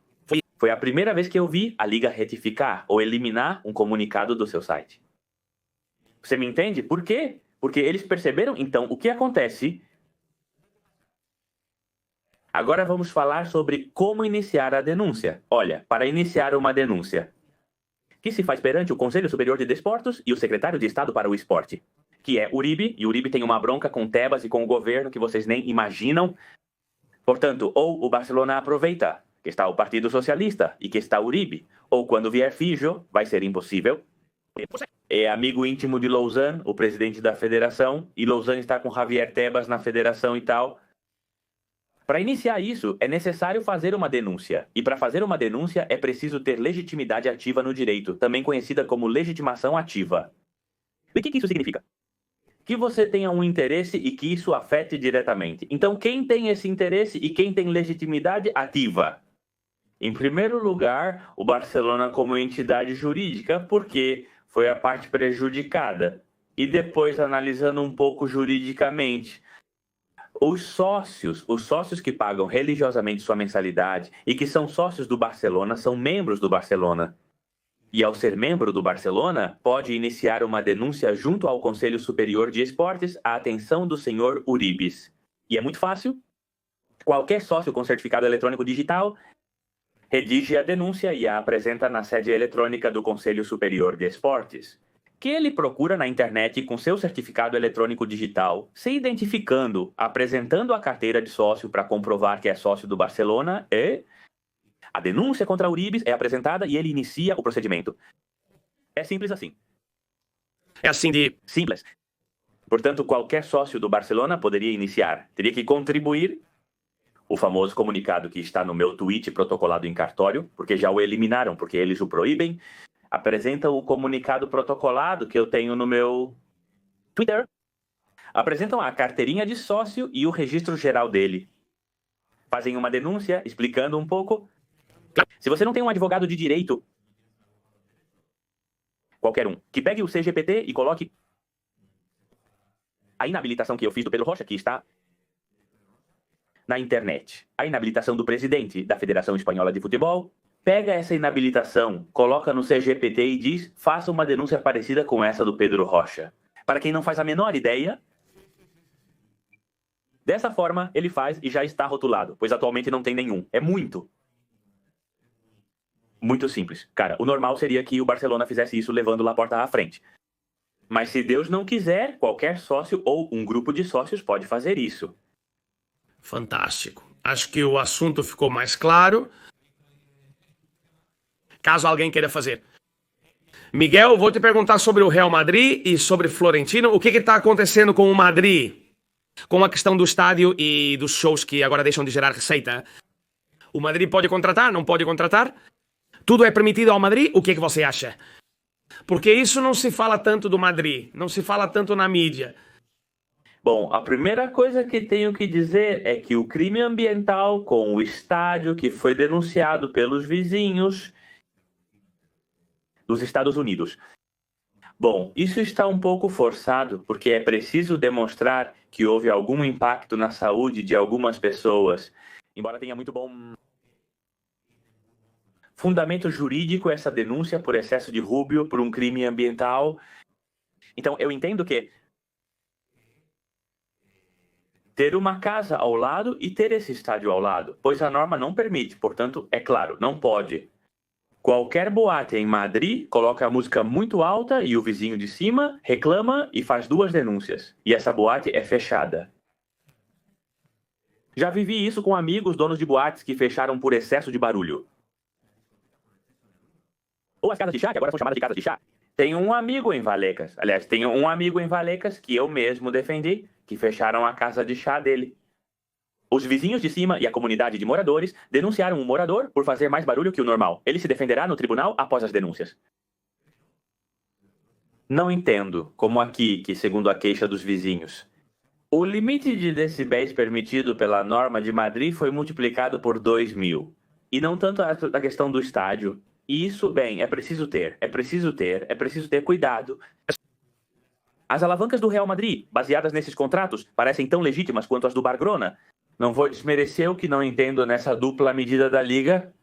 foi a primeira vez que eu vi a Liga retificar ou eliminar um comunicado do seu site. Você me entende? Por quê? Porque eles perceberam, então, o que acontece. Agora vamos falar sobre como iniciar a denúncia. Olha, para iniciar uma denúncia, que se faz perante o Conselho Superior de Desportos e o Secretário de Estado para o Esporte, que é Uribe, e Uribe tem uma bronca com Tebas e com o governo que vocês nem imaginam. Portanto, ou o Barcelona aproveita que está o Partido Socialista e que está Uribe, ou quando vier Fijo, vai ser impossível. É amigo íntimo de Lausanne, o presidente da federação, e Lausanne está com Javier Tebas na federação e tal. Para iniciar isso, é necessário fazer uma denúncia. E para fazer uma denúncia, é preciso ter legitimidade ativa no direito, também conhecida como legitimação ativa. E o que isso significa? Que você tenha um interesse e que isso afete diretamente. Então, quem tem esse interesse e quem tem legitimidade ativa? Em primeiro lugar, o Barcelona como entidade jurídica, porque foi a parte prejudicada. E depois, analisando um pouco juridicamente, os sócios que pagam religiosamente sua mensalidade e que são sócios do Barcelona, são membros do Barcelona. E ao ser membro do Barcelona, pode iniciar uma denúncia junto ao Conselho Superior de Esportes à atenção do senhor Uribes. E é muito fácil. Qualquer sócio com certificado eletrônico digital redige a denúncia e a apresenta na sede eletrônica do Conselho Superior de Esportes, que ele procura na internet com seu certificado eletrônico digital, se identificando, apresentando a carteira de sócio para comprovar que é sócio do Barcelona e a denúncia contra Uribes é apresentada e ele inicia o procedimento. É simples assim. É assim de... Simples. Portanto, qualquer sócio do Barcelona poderia iniciar. Teria que contribuir o famoso comunicado que está no meu tweet protocolado em cartório, porque já o eliminaram, porque eles o proíbem. Apresenta o comunicado protocolado que eu tenho no meu Twitter. Apresentam a carteirinha de sócio e o registro geral dele. Fazem uma denúncia explicando um pouco. Se você não tem um advogado de direito, qualquer um, que pegue o CGPT e coloque a inabilitação que eu fiz do Pedro Rocha, que está na internet. A inabilitação do presidente da Federação Espanhola de Futebol. Pega essa inabilitação, coloca no CGPT e diz: faça uma denúncia parecida com essa do Pedro Rocha. Para quem não faz a menor ideia, dessa forma ele faz e já está rotulado, pois atualmente não tem nenhum. É muito simples. Cara, o normal seria que o Barcelona fizesse isso levando Laporta à frente. Mas se Deus não quiser, qualquer sócio ou um grupo de sócios pode fazer isso. Fantástico. Acho que o assunto ficou mais claro. Caso alguém queira fazer. Miguel, vou te perguntar sobre o Real Madrid e sobre Florentino. O que está acontecendo com o Madrid? Com a questão do estádio e dos shows que agora deixam de gerar receita. O Madrid pode contratar? Não pode contratar? Tudo é permitido ao Madrid? O que você acha? Porque isso não se fala tanto do Madrid. Não se fala tanto na mídia. Bom, a primeira coisa que tenho que dizer é que o crime ambiental com o estádio que foi denunciado pelos vizinhos dos Estados Unidos. Bom, isso está um pouco forçado, porque é preciso demonstrar que houve algum impacto na saúde de algumas pessoas. Embora tenha muito bom fundamento jurídico essa denúncia por excesso de rubro por um crime ambiental. Então, eu entendo que ter uma casa ao lado e ter esse estádio ao lado, pois a norma não permite, portanto, é claro, não pode. Qualquer boate em Madrid coloca a música muito alta e o vizinho de cima reclama e faz 2 denúncias. E essa boate é fechada. Já vivi isso com amigos donos de boates que fecharam por excesso de barulho. Ou as casas de chá, que agora são chamadas de casas de chá. Tenho um amigo em Vallecas. Aliás, tenho um amigo em Vallecas que eu mesmo defendi, que fecharam a casa de chá dele. Os vizinhos de cima e a comunidade de moradores denunciaram o morador por fazer mais barulho que o normal. Ele se defenderá no tribunal após as denúncias. Não entendo como aqui, que segundo a queixa dos vizinhos, o limite de decibéis permitido pela norma de Madrid foi multiplicado por 2.000. E não tanto a questão do estádio. E isso, bem, é preciso ter cuidado. As alavancas do Real Madrid, baseadas nesses contratos, parecem tão legítimas quanto as do Barcelona. Não vou desmerecer o que não entendo nessa dupla medida da Liga.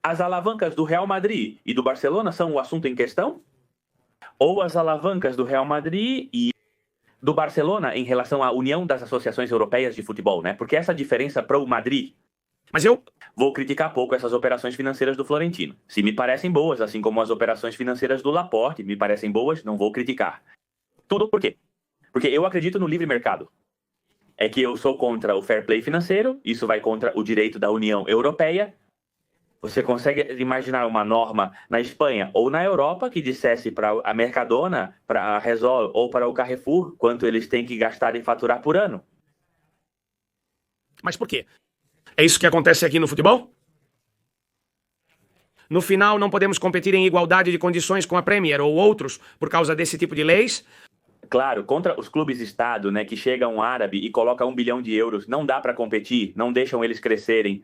As alavancas do Real Madrid e do Barcelona são o assunto em questão? Ou as alavancas do Real Madrid e do Barcelona em relação à União das Associações Europeias de Futebol, né? Porque essa diferença para o Madrid... Mas eu vou criticar pouco essas operações financeiras do Florentino. Se me parecem boas, assim como as operações financeiras do Laporte me parecem boas, não vou criticar. Tudo por quê? Porque eu acredito no livre mercado. É que eu sou contra o fair play financeiro, isso vai contra o direito da União Europeia. Você consegue imaginar uma norma na Espanha ou na Europa que dissesse para a Mercadona, para a Resol ou para o Carrefour quanto eles têm que gastar e faturar por ano? Mas por quê? É isso que acontece aqui no futebol? No final, não podemos competir em igualdade de condições com a Premier ou outros por causa desse tipo de leis? Claro, contra os clubes-estado, né, que chega um árabe e coloca 1 bilhão de euros, não dá para competir, não deixam eles crescerem.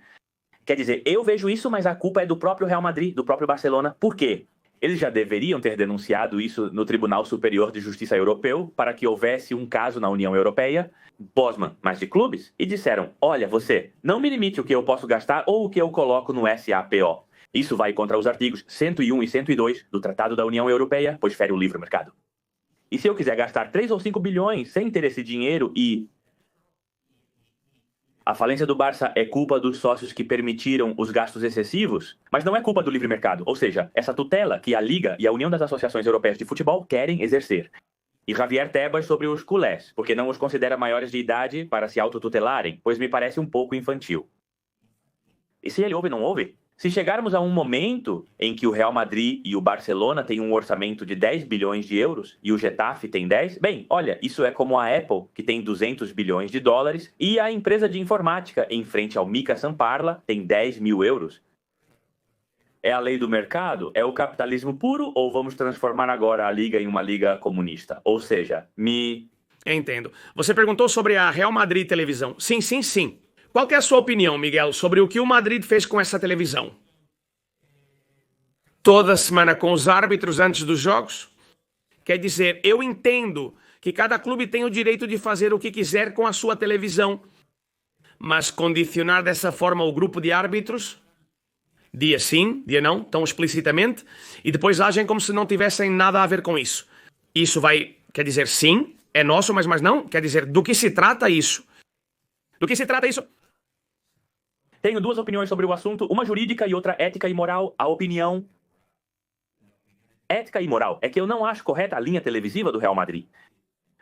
Quer dizer, eu vejo isso, mas a culpa é do próprio Real Madrid, do próprio Barcelona. Por quê? Eles já deveriam ter denunciado isso no Tribunal Superior de Justiça Europeu para que houvesse um caso na União Europeia, Bosman, mas de clubes, e disseram, olha, você não me limite o que eu posso gastar ou o que eu coloco no SAPO. Isso vai contra os artigos 101 e 102 do Tratado da União Europeia, pois fere o livre mercado. E se eu quiser gastar 3 ou 5 bilhões sem ter esse dinheiro e... A falência do Barça é culpa dos sócios que permitiram os gastos excessivos, mas não é culpa do livre mercado, ou seja, essa tutela que a Liga e a União das Associações Europeias de Futebol querem exercer. E Javier Tebas sobre os culés, porque não os considera maiores de idade para se autotutelarem, pois me parece um pouco infantil. E se ele ouve, não ouve? Se chegarmos a um momento em que o Real Madrid e o Barcelona têm um orçamento de 10 bilhões de euros e o Getafe tem 10, bem, olha, isso é como a Apple, que tem 200 bilhões de dólares, e a empresa de informática, em frente ao Mika Samparla, tem 10 mil euros. É a lei do mercado? É o capitalismo puro? Ou vamos transformar agora a liga em uma liga comunista? Ou seja, Entendo. Você perguntou sobre a Real Madrid Televisão. Sim, sim, sim. Qual que é a sua opinião, Miguel, sobre o que o Madrid fez com essa televisão? Toda semana com os árbitros antes dos jogos? Quer dizer, eu entendo que cada clube tem o direito de fazer o que quiser com a sua televisão, mas condicionar dessa forma o grupo de árbitros, dia sim, dia não, tão explicitamente, e depois agem como se não tivessem nada a ver com isso. Isso vai, quer dizer, sim, é nosso, mas não, quer dizer, do que se trata isso? Do que se trata isso? Tenho duas opiniões sobre o assunto, uma jurídica e outra ética e moral. A opinião ética e moral é que eu não acho correta a linha televisiva do Real Madrid.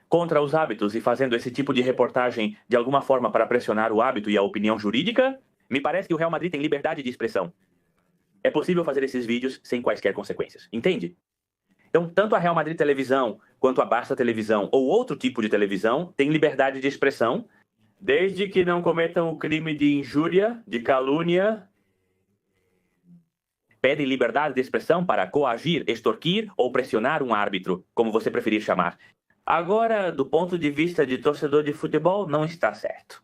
Contra os hábitos e fazendo esse tipo de reportagem de alguma forma para pressionar o hábito e a opinião jurídica, me parece que o Real Madrid tem liberdade de expressão. É possível fazer esses vídeos sem quaisquer consequências, entende? Então, tanto a Real Madrid Televisão quanto a Barça Televisão ou outro tipo de televisão tem liberdade de expressão, desde que não cometam o crime de injúria, de calúnia, pedem liberdade de expressão para coagir, extorquir ou pressionar um árbitro, como você preferir chamar. Agora, do ponto de vista de torcedor de futebol, não está certo.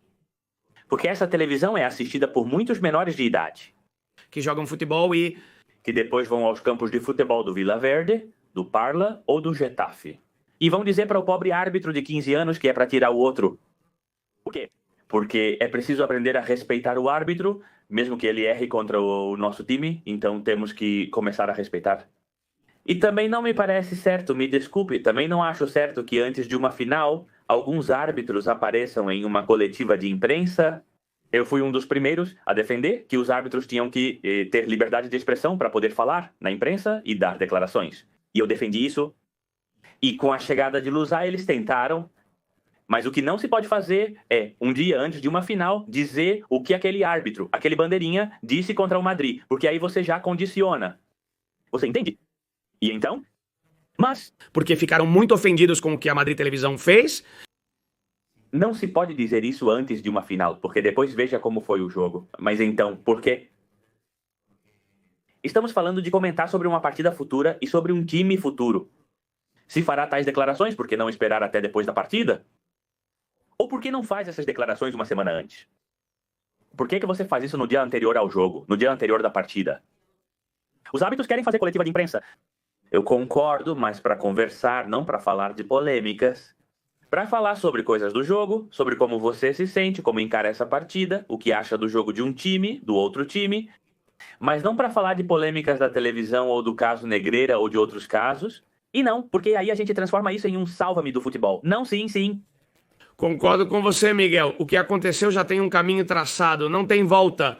Porque essa televisão é assistida por muitos menores de idade. Que jogam futebol e... que depois vão aos campos de futebol do Vila Verde, do Parla ou do Getafe. E vão dizer para o pobre árbitro de 15 anos que é para tirar o outro. Por quê? Porque é preciso aprender a respeitar o árbitro, mesmo que ele erre contra o nosso time, então temos que começar a respeitar. E também não me parece certo, me desculpe, também não acho certo que antes de uma final, alguns árbitros apareçam em uma coletiva de imprensa. Eu fui um dos primeiros a defender que os árbitros tinham que ter liberdade de expressão para poder falar na imprensa e dar declarações. E eu defendi isso. E com a chegada de Luzzai, eles tentaram. Mas o que não se pode fazer é, um dia antes de uma final, dizer o que aquele árbitro, aquele bandeirinha, disse contra o Madrid. Porque aí você já condiciona. Você entende? E então? Mas... porque ficaram muito ofendidos com o que a Madrid Televisão fez. Não se pode dizer isso antes de uma final, porque depois veja como foi o jogo. Mas então, por quê? Estamos falando de comentar sobre uma partida futura e sobre um time futuro. Se fará tais declarações, por que não esperar até depois da partida? Ou por que não faz essas declarações uma semana antes? Por que você faz isso no dia anterior ao jogo, no dia anterior da partida? Os árbitros querem fazer coletiva de imprensa. Eu concordo, mas para conversar, não para falar de polêmicas. Para falar sobre coisas do jogo, sobre como você se sente, como encara essa partida, o que acha do jogo de um time, do outro time, mas não para falar de polêmicas da televisão ou do caso Negreira ou de outros casos. E não, porque aí a gente transforma isso em um salva-me do futebol. Não, sim, sim. Concordo com você, Miguel. O que aconteceu já tem um caminho traçado, não tem volta.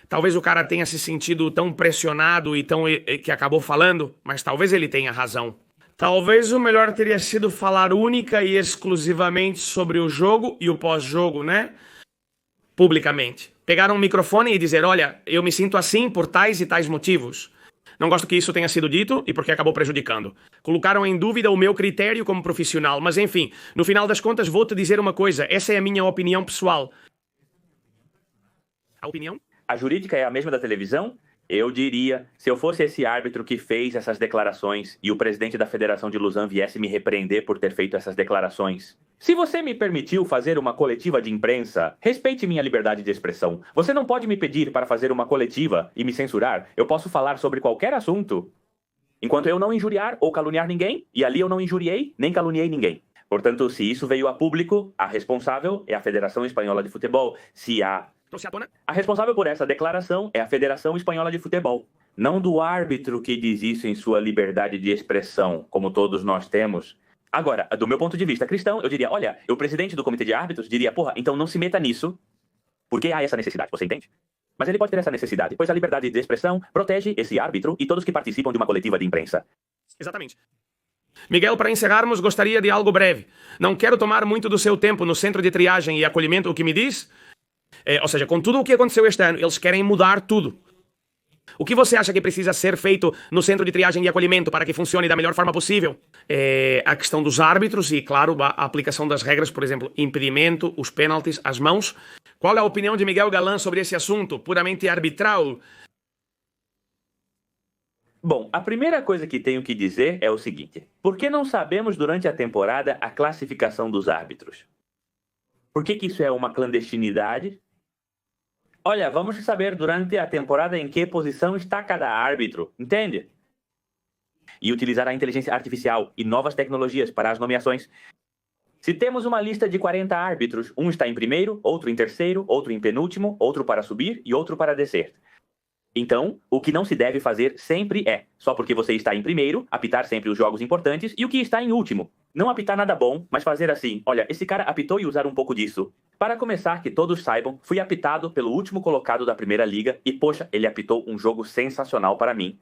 Talvez o cara tenha se sentido tão pressionado e tão que acabou falando, mas talvez ele tenha razão. Talvez o melhor teria sido falar única e exclusivamente sobre o jogo e o pós-jogo, né? Publicamente. Pegar um microfone e dizer, olha, eu me sinto assim por tais e tais motivos. Não gosto que isso tenha sido dito e porque acabou prejudicando. Colocaram em dúvida o meu critério como profissional, mas enfim, no final das contas vou te dizer uma coisa, essa é a minha opinião pessoal. A opinião? A jurídica é a mesma da televisão? Eu diria, se eu fosse esse árbitro que fez essas declarações e o presidente da Federação de Lausanne viesse me repreender por ter feito essas declarações. Se você me permitiu fazer uma coletiva de imprensa, respeite minha liberdade de expressão. Você não pode me pedir para fazer uma coletiva e me censurar. Eu posso falar sobre qualquer assunto, enquanto eu não injuriar ou caluniar ninguém, e ali eu não injuriei nem caluniei ninguém. Portanto, se isso veio a público, a responsável é a Federação Espanhola de Futebol. Se a responsável por essa declaração é a Federação Espanhola de Futebol. Não do árbitro que diz isso em sua liberdade de expressão, como todos nós temos. Agora, do meu ponto de vista cristão, eu diria, olha, o presidente do comitê de árbitros diria, porra, então não se meta nisso, porque há essa necessidade, você entende? Mas ele pode ter essa necessidade, pois a liberdade de expressão protege esse árbitro e todos que participam de uma coletiva de imprensa. Exatamente. Miguel, para encerrarmos, gostaria de algo breve. Não quero tomar muito do seu tempo no centro de triagem e acolhimento. O que me diz? Ou seja, com tudo o que aconteceu este ano, eles querem mudar tudo. O que você acha que precisa ser feito no centro de triagem e acolhimento para que funcione da melhor forma possível? A questão dos árbitros e, claro, a aplicação das regras, por exemplo, impedimento, os pênaltis, as mãos. Qual é a opinião de Miguel Galán sobre esse assunto puramente arbitral? Bom, a primeira coisa que tenho que dizer é o seguinte. Por que não sabemos durante a temporada a classificação dos árbitros? Por que isso é uma clandestinidade? Olha, vamos saber durante a temporada em que posição está cada árbitro, entende? E utilizar a inteligência artificial e novas tecnologias para as nomeações. Se temos uma lista de 40 árbitros, um está em primeiro, outro em terceiro, outro em penúltimo, outro para subir e outro para descer. Então, o que não se deve fazer sempre é, só porque você está em primeiro, apitar sempre os jogos importantes e o que está em último. Não apitar nada bom, mas fazer assim, olha, esse cara apitou e usar um pouco disso. Para começar, que todos saibam, fui apitado pelo último colocado da primeira liga e, poxa, ele apitou um jogo sensacional para mim.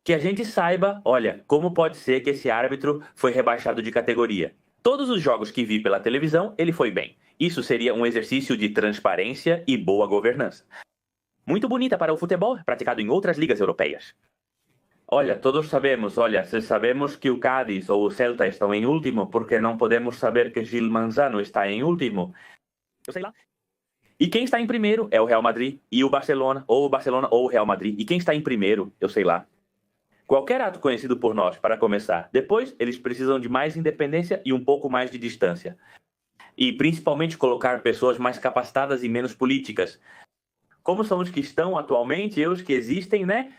Que a gente saiba, olha, como pode ser que esse árbitro foi rebaixado de categoria. Todos os jogos que vi pela televisão, ele foi bem. Isso seria um exercício de transparência e boa governança. Muito bonita para o futebol, praticado em outras ligas europeias. Olha, todos sabemos, se sabemos que o Cádiz ou o Celta estão em último, porque não podemos saber que Gil Manzano está em último? Eu sei lá. E quem está em primeiro é o Real Madrid e o Barcelona ou o Real Madrid. E quem está em primeiro, eu sei lá. Qualquer ato conhecido por nós, para começar. Depois, eles precisam de mais independência e um pouco mais de distância. E principalmente colocar pessoas mais capacitadas e menos políticas. Como são os que estão atualmente e os que existem, né?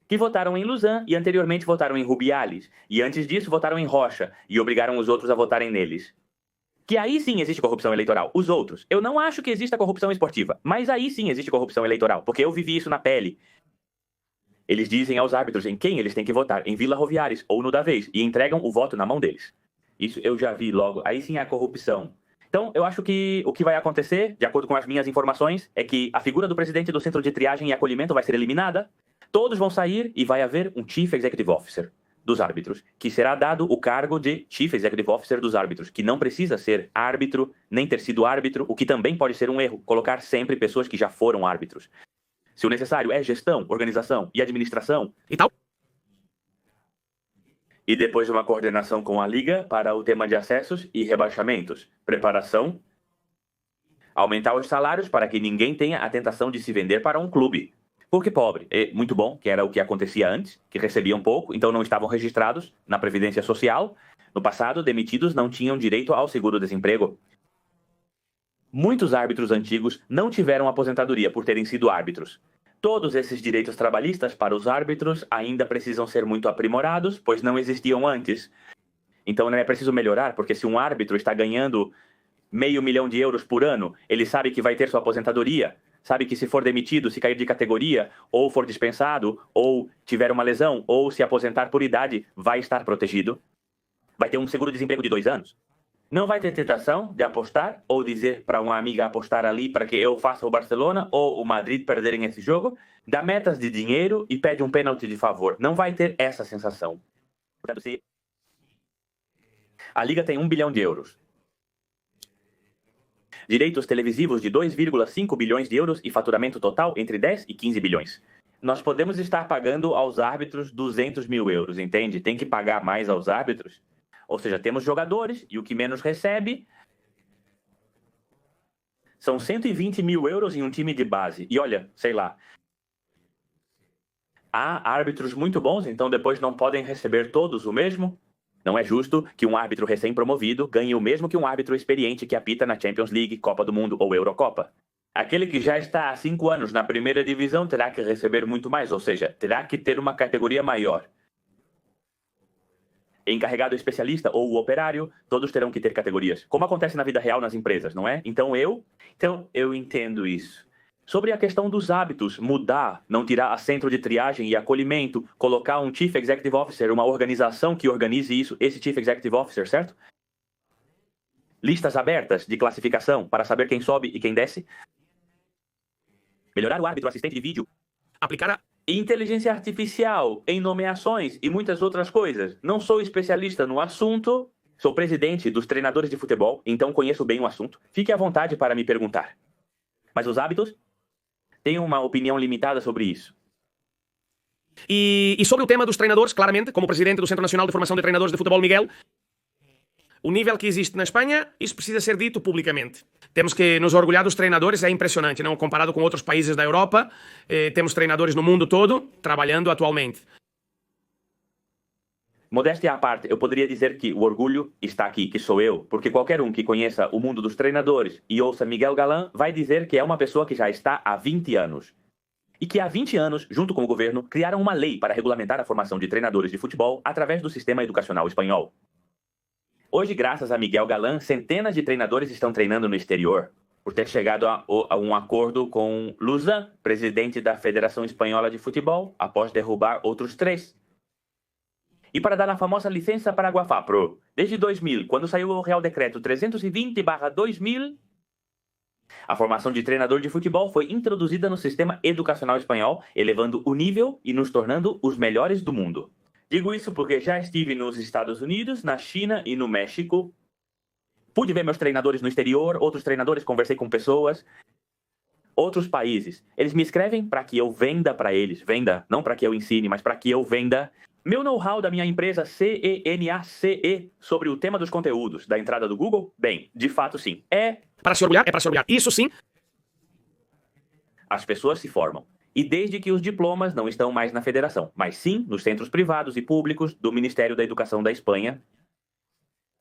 Que votaram em Lausanne e anteriormente votaram em Rubiales. E antes disso votaram em Rocha e obrigaram os outros a votarem neles. Que aí sim existe corrupção eleitoral. Os outros. Eu não acho que exista corrupção esportiva, mas aí sim existe corrupção eleitoral, porque eu vivi isso na pele. Eles dizem aos árbitros em quem eles têm que votar, em Vila Roviares ou no da vez, e entregam o voto na mão deles. Isso eu já vi logo. Aí sim é a corrupção. Então, eu acho que o que vai acontecer, de acordo com as minhas informações, é que a figura do presidente do Centro de Triagem e Acolhimento vai ser eliminada, todos vão sair e vai haver um Chief Executive Officer dos árbitros, que será dado o cargo de Chief Executive Officer dos árbitros, que não precisa ser árbitro, nem ter sido árbitro, o que também pode ser um erro, colocar sempre pessoas que já foram árbitros. Se o necessário é gestão, organização e administração E tal. E depois uma coordenação com a Liga para o tema de acessos e rebaixamentos. Preparação. Aumentar os salários para que ninguém tenha a tentação de se vender para um clube. Porque pobre é muito bom, que era o que acontecia antes, que recebiam pouco, então não estavam registrados na Previdência Social. No passado, demitidos não tinham direito ao seguro-desemprego. Muitos árbitros antigos não tiveram aposentadoria por terem sido árbitros. Todos esses direitos trabalhistas para os árbitros ainda precisam ser muito aprimorados, pois não existiam antes. Então não é preciso melhorar, porque se um árbitro está ganhando €500 mil por ano, ele sabe que vai ter sua aposentadoria, sabe que se for demitido, se cair de categoria, ou for dispensado, ou tiver uma lesão, ou se aposentar por idade, vai estar protegido. Vai ter um seguro-desemprego de 2 anos. Não vai ter tentação de apostar ou dizer para uma amiga apostar ali para que eu faça o Barcelona ou o Madrid perderem esse jogo, dá metas de dinheiro e pede um pênalti de favor. Não vai ter essa sensação. Portanto, se a Liga tem €1 bilhão. Direitos televisivos de 2,5 bilhões de euros e faturamento total entre 10 e 15 bilhões. Nós podemos estar pagando aos árbitros €200 mil, entende? Tem que pagar mais aos árbitros. Ou seja, temos jogadores e o que menos recebe São 120 mil euros em um time de base. E olha, sei lá, há árbitros muito bons, então depois não podem receber todos o mesmo? Não é justo que um árbitro recém-promovido ganhe o mesmo que um árbitro experiente que apita na Champions League, Copa do Mundo ou Eurocopa. Aquele que já está há 5 anos na primeira divisão terá que receber muito mais, ou seja, terá que ter uma categoria maior. Encarregado especialista ou o operário, todos terão que ter categorias. Como acontece na vida real nas empresas, não é? Então eu entendo isso. Sobre a questão dos hábitos, mudar, não tirar a centro de triagem e acolhimento, colocar um Chief Executive Officer, uma organização que organize isso, esse Chief Executive Officer, certo? Listas abertas de classificação para saber quem sobe e quem desce. Melhorar o árbitro assistente de vídeo. Aplicar a Inteligência artificial em nomeações e muitas outras coisas. Não sou especialista no assunto, sou presidente dos treinadores de futebol, então conheço bem o assunto. Fique à vontade para me perguntar. Mas os hábitos? Tenho uma opinião limitada sobre isso. E sobre o tema dos treinadores, claramente, como presidente do Centro Nacional de Formação de Treinadores de Futebol, Miguel, o nível que existe na Espanha, isso precisa ser dito publicamente. Temos que nos orgulhar dos treinadores, é impressionante, não? Comparado com outros países da Europa, temos treinadores no mundo todo trabalhando atualmente. Modéstia à parte, eu poderia dizer que o orgulho está aqui, que sou eu, porque qualquer um que conheça o mundo dos treinadores e ouça Miguel Galán vai dizer que é uma pessoa que já está há 20 anos. E que há 20 anos, junto com o governo, criaram uma lei para regulamentar a formação de treinadores de futebol através do sistema educacional espanhol. Hoje, graças a Miguel Galán, centenas de treinadores estão treinando no exterior, por ter chegado a um acordo com Luzán, presidente da Federação Espanhola de Futebol, após derrubar outros 3. E para dar a famosa licença para a Guafapro, desde 2000, quando saiu o Real Decreto 320/2000, a formação de treinador de futebol foi introduzida no sistema educacional espanhol, elevando o nível e nos tornando os melhores do mundo. Digo isso porque já estive nos Estados Unidos, na China e no México. Pude ver meus treinadores no exterior, outros treinadores, conversei com pessoas. Outros países, eles me escrevem para que eu venda para eles. Venda, não para que eu ensine, mas para que eu venda meu know-how da minha empresa CENACE sobre o tema dos conteúdos da entrada do Google. Bem, de fato sim. É para se orgulhar, Isso sim. As pessoas se formam. E desde que os diplomas não estão mais na federação, mas sim nos centros privados e públicos do Ministério da Educação da Espanha.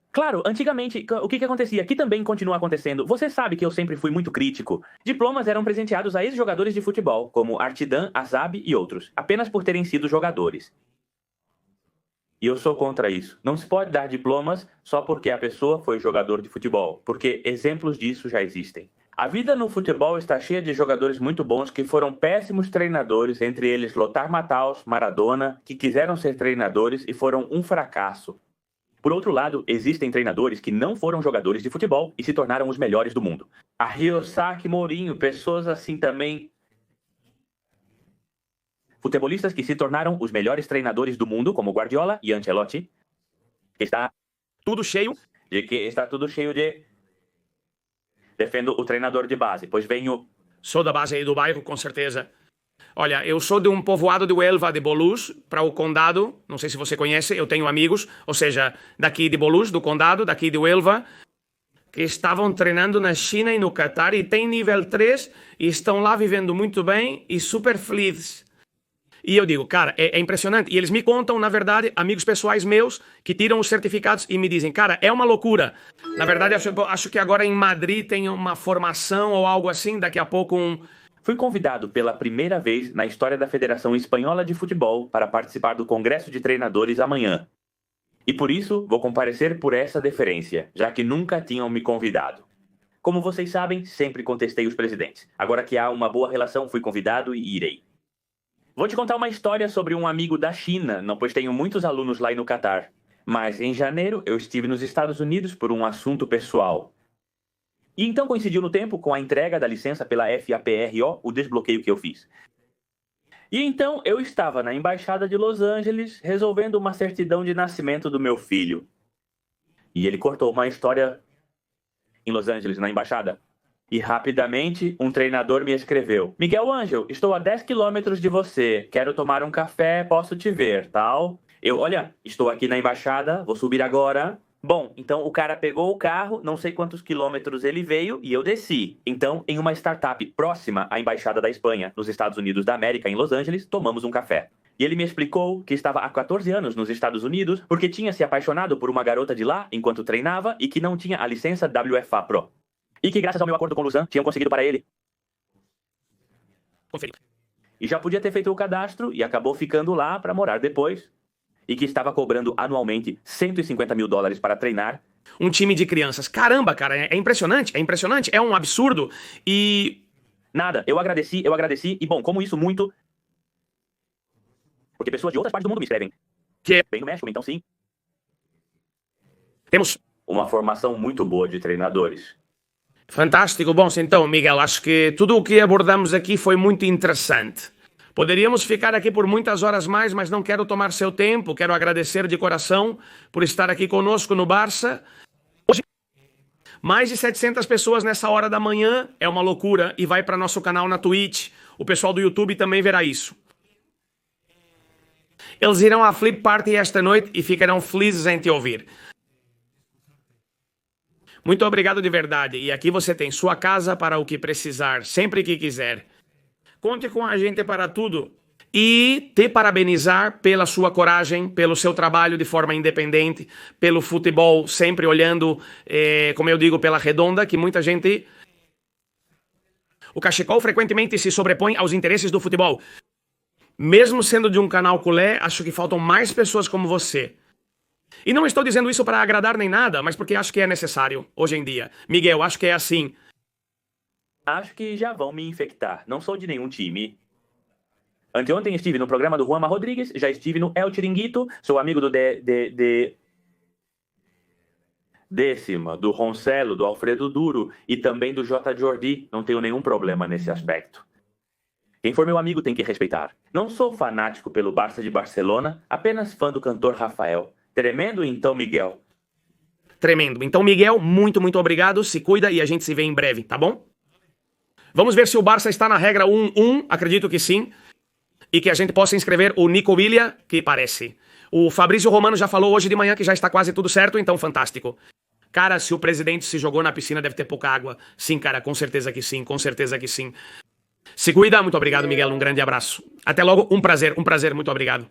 Claro, antigamente, o que acontecia? Aqui também continua acontecendo. Você sabe que eu sempre fui muito crítico. Diplomas eram presenteados a ex-jogadores de futebol, como Artidan, Azab e outros, apenas por terem sido jogadores. E eu sou contra isso. Não se pode dar diplomas só porque a pessoa foi jogador de futebol, porque exemplos disso já existem. A vida no futebol está cheia de jogadores muito bons que foram péssimos treinadores, entre eles Lothar Matthaus, Maradona, que quiseram ser treinadores e foram um fracasso. Por outro lado, existem treinadores que não foram jogadores de futebol e se tornaram os melhores do mundo. A Ryosaki Mourinho, pessoas assim também. Futebolistas que se tornaram os melhores treinadores do mundo, como Guardiola e Ancelotti, que está tudo cheio de... Defendo o treinador de base, pois venho... Sou da base aí do bairro, com certeza. Olha, eu sou de um povoado de Huelva, de Bolús, para o Condado. Não sei se você conhece, eu tenho amigos, ou seja, daqui de Bolús, do Condado, daqui de Huelva, que estavam treinando na China e no Catar e têm nível 3 e estão lá vivendo muito bem e super felizes. E eu digo, cara, é impressionante. E eles me contam, na verdade, amigos pessoais meus que tiram os certificados e me dizem, cara, é uma loucura. Na verdade, acho que agora em Madrid tem uma formação ou algo assim, daqui a pouco Fui convidado pela primeira vez na história da Federação Espanhola de Futebol para participar do Congresso de Treinadores amanhã. E por isso, vou comparecer por essa deferência, já que nunca tinham me convidado. Como vocês sabem, sempre contestei os presidentes. Agora que há uma boa relação, fui convidado e irei. Vou te contar uma história sobre um amigo da China, não pois tenho muitos alunos lá no Catar. Mas em janeiro eu estive nos Estados Unidos por um assunto pessoal. E então coincidiu no tempo com a entrega da licença pela FAPRO, o desbloqueio que eu fiz. E então eu estava na Embaixada de Los Angeles resolvendo uma certidão de nascimento do meu filho. E ele cortou uma história em Los Angeles, na Embaixada. E rapidamente, um treinador me escreveu. Miguel Ângel, estou a 10 quilômetros de você. Quero tomar um café, posso te ver, tal? Olha, estou aqui na embaixada, vou subir agora. Bom, então o cara pegou o carro, não sei quantos quilômetros ele veio e eu desci. Então, em uma startup próxima à Embaixada da Espanha, nos Estados Unidos da América, em Los Angeles, tomamos um café. E ele me explicou que estava há 14 anos nos Estados Unidos porque tinha se apaixonado por uma garota de lá enquanto treinava e que não tinha a licença WFA Pro. E que, graças ao meu acordo com o Lausanne, tinham conseguido para ele. Conferir. E já podia ter feito o cadastro e acabou ficando lá para morar depois. E que estava cobrando anualmente $150 mil para treinar. Um time de crianças. Caramba, cara, é impressionante, é um absurdo. E... Nada, eu agradeci, e bom, como isso muito... Porque pessoas de outras partes do mundo me escrevem. Que Bem no México, então sim. temos... Uma formação muito boa de treinadores. Fantástico. Bom, então, Miguel, acho que tudo o que abordamos aqui foi muito interessante. Poderíamos ficar aqui por muitas horas mais, mas não quero tomar seu tempo. Quero agradecer de coração por estar aqui conosco no Barça. Hoje, mais de 700 pessoas nessa hora da manhã. É uma loucura. E vai para nosso canal na Twitch. O pessoal do YouTube também verá isso. Eles irão à Flip Party esta noite e ficarão felizes em te ouvir. Muito obrigado de verdade. E aqui você tem sua casa para o que precisar, sempre que quiser. Conte com a gente para tudo. E te parabenizar pela sua coragem, pelo seu trabalho de forma independente, pelo futebol sempre olhando, como eu digo, pela redonda, que muita gente... O Cachecol frequentemente se sobrepõe aos interesses do futebol. Mesmo sendo de um canal culé, acho que faltam mais pessoas como você. E não estou dizendo isso para agradar nem nada, mas porque acho que é necessário, hoje em dia. Miguel, acho que é assim. Acho que já vão me infectar. Não sou de nenhum time. Anteontem estive no programa do Juanma Rodrigues, já estive no El Chiringuito, sou amigo do Décima, do Roncelo, do Alfredo Duro e também do J. Jordi. Não tenho nenhum problema nesse aspecto. Quem for meu amigo tem que respeitar. Não sou fanático pelo Barça de Barcelona, apenas fã do cantor Rafael. Tremendo então, Miguel. Tremendo. Então, Miguel, muito obrigado. Se cuida e a gente se vê em breve, tá bom? Vamos ver se o Barça está na regra 1-1. Acredito que sim. E que a gente possa inscrever o Nico Willian, que parece. O Fabrício Romano já falou hoje de manhã que já está quase tudo certo, então fantástico. Cara, se o presidente se jogou na piscina, deve ter pouca água. Sim, cara, com certeza que sim, com certeza que sim. Se cuida, muito obrigado, Miguel. Um grande abraço. Até logo, um prazer, muito obrigado.